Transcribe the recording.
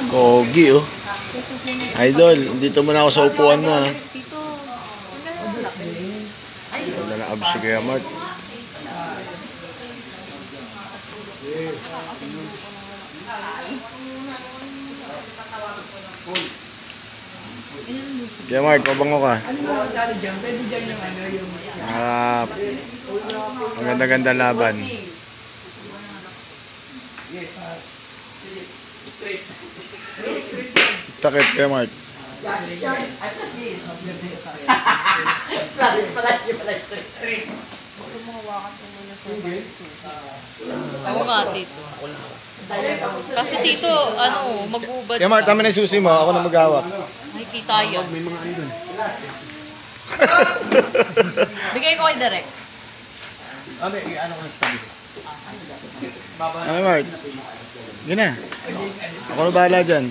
Pogi, oh. Idol, dito muna ako sa upuan mo, ha. Wala na abs si Kuya Mark. Kuya Mark, pabango ka. Maganda-ganda laban. Takip, Kuya Mark. Ako nga, Tito. Kasi Tito, ano, mag-ubad Kuya Mark, tama na yung susi mo. Ako na mag-hawak. Nakikita yan. May mga ano dun. Bigay ko kay Derek. Ano ko na sabi? Kuya Mark. Yun na. Ako na bahala dyan.